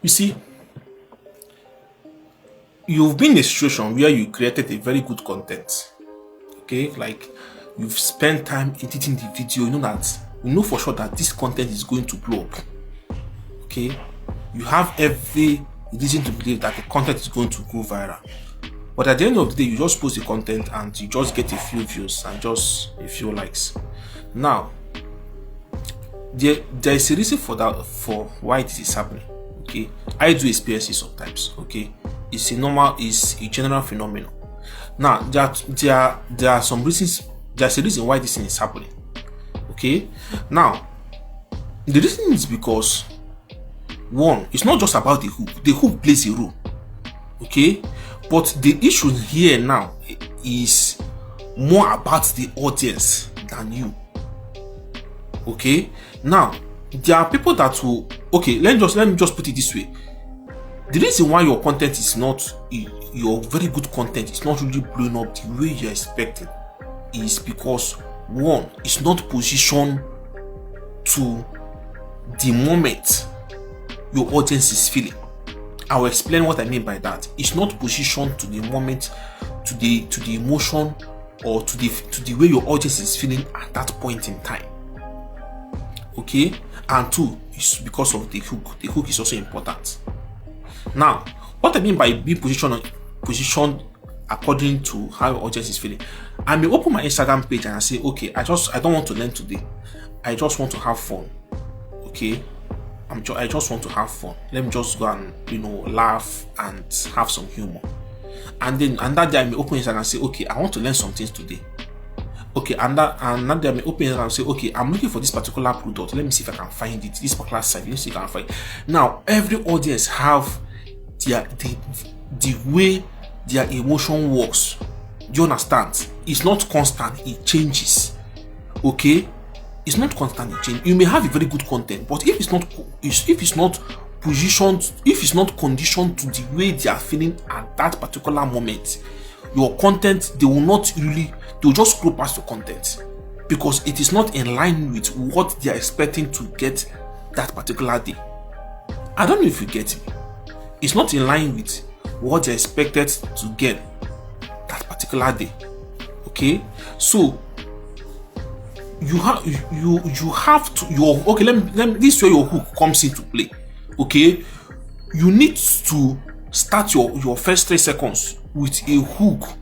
You see, you've been in a situation where you created a very good content. Okay, like you've spent time editing the video, you know for sure that this content is going to blow up. Okay, you have every reason to believe that the content is going to go viral. But at the end of the day, you just post the content and you just get a few views and just a few likes. Now, there is a reason for that, for why this is happening. Okay, I do experience it sometimes. Okay, it's a general phenomenon. Now, there are some reasons. There's a reason why this thing is happening. Okay, now the reason is because one, it's not just about the hook. The hook plays a role. Okay, but the issue here now is more about the audience than you. Okay, now there are people that will, okay, let me just put it this way. The reason why your content is not, your very good content is not really blowing up the way you're expecting is because one, it's not positioned to the moment your audience is feeling. I will explain what I mean by that. It's not positioned to the moment, to the emotion, or to the way your audience is feeling at that point in time. Okay, and two, it's because of the hook. The hook is also important. Now, what I mean by being positioned according to how your audience is feeling, I may open my Instagram page and I say, okay, I don't want to learn today. I just want to have fun. Okay, I just want to have fun. Let me just go and laugh and have some humor. And that day I may open Instagram and say, okay, I want to learn some things today. Okay, and that day I may open Instagram and say, okay, I'm looking for this particular product. Let me see if I can find it. This particular site. Let me see if I can find it. Now, every audience have the way their emotion works. Do you understand? It's not constant, it changes. Okay, it's not constant, it changes. You may have a very good content, but if it's not positioned, if it's not conditioned to the way they are feeling at that particular moment, your content, they'll just scroll past your content because it is not in line with what they are expecting to get that particular day. I don't know if you get me. It's not in line with what they expected to get that particular day. Okay, so you have to this is where your hook comes into play. Okay, you need to start your first 3 seconds with a hook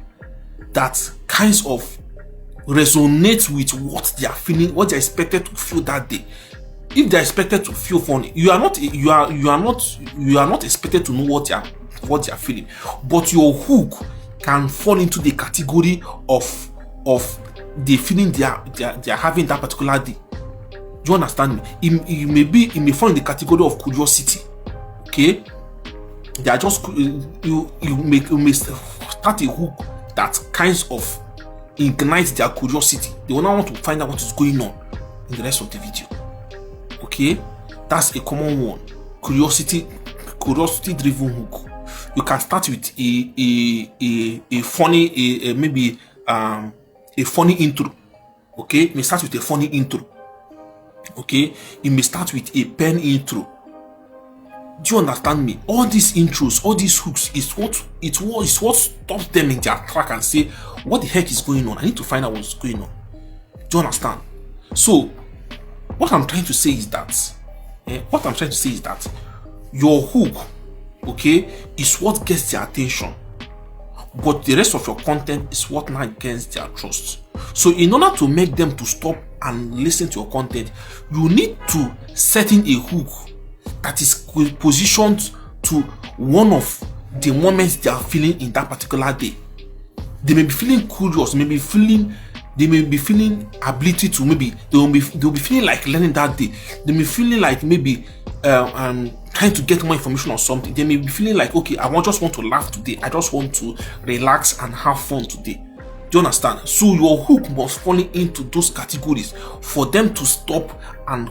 that kinds of resonates with what they are feeling, what they are expected to feel that day. If they are expected to feel funny, you are not expected to know what they are feeling, but your hook can fall into the category of the feeling they are having that particular day. Do you understand me? It may fall in the category of curiosity. Okay, they are just you may start a hook that kinds of ignites their curiosity. They will now want to find out what is going on in the rest of the video. Okay, that's a common one. Curiosity driven hook. You can start with a funny, maybe a funny intro. Okay, you may start with a funny intro. Okay, you may start with a pen intro. Do you understand me? All these intros, all these hooks is what stops them in their track and say, what the heck is going on? I need to find out what's going on. Do you understand? So what I'm trying to say is that your hook, okay, is what gets their attention, but the rest of your content is what now gains their trust. So in order to make them to stop and listen to your content, you need to set in a hook that is positioned to one of the moments they are feeling in that particular day. They may be feeling curious, they may be feeling ability to, maybe they'll be feeling like learning that day. They may be feeling like maybe trying to get more information on something. They may be feeling like, okay, just want to laugh today. I just want to relax and have fun today. Do you understand? So your hook must fall into those categories for them to stop and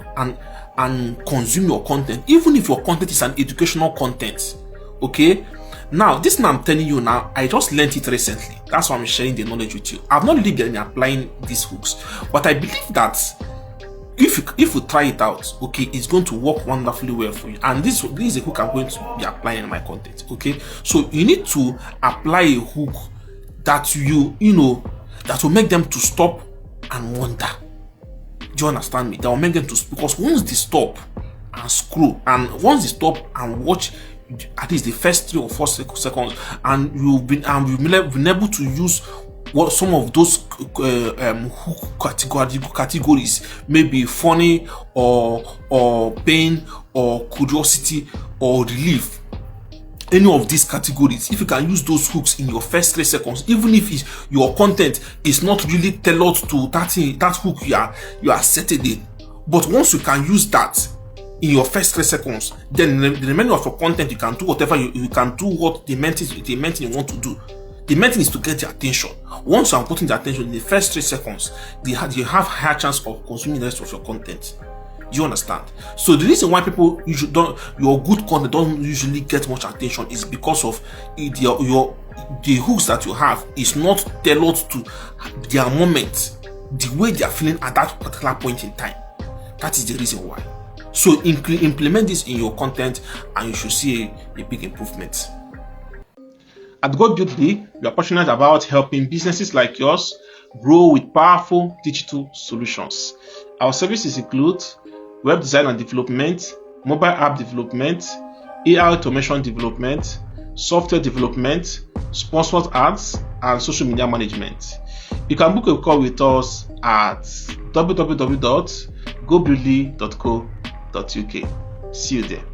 consume your content, even if your content is an educational content. Okay, now this I'm telling you now, I just learned it recently. That's why I'm sharing the knowledge with you. I've not really been applying these hooks, but I believe that if you try it out, okay, it's going to work wonderfully well for you. And this is a hook I'm going to be applying in my content. Okay, so you need to apply a hook that that will make them to stop and wonder. Do you understand me? That will make them to, because once they stop and scroll, and once they stop and watch at least the first 3 or 4 seconds, and you've been able to use what some of those hook categories, maybe funny or pain or curiosity or relief, any of these categories, if you can use those hooks in your first 3 seconds, even if your content is not really tailored to that hook you are setting in, but once you can use that in your first 3 seconds, then the remainder of your content, you can do whatever you can do what the main thing you want to do. The main thing is to get their attention. Once you are putting the attention in the first 3 seconds, you have higher chance of consuming the rest of your content. Do you understand? So the reason why people your good content don't usually get much attention is because of the hooks that you have is not tailored to their moment, the way they are feeling at that particular point in time. That is the reason why. So implement this in your content, and you should see a big improvement. At Gobuildly, we are passionate about helping businesses like yours grow with powerful digital solutions. Our services include web design and development, mobile app development, AI automation development, software development, sponsored ads, and social media management. You can book a call with us at www.gobuildly.co.uk. See you there.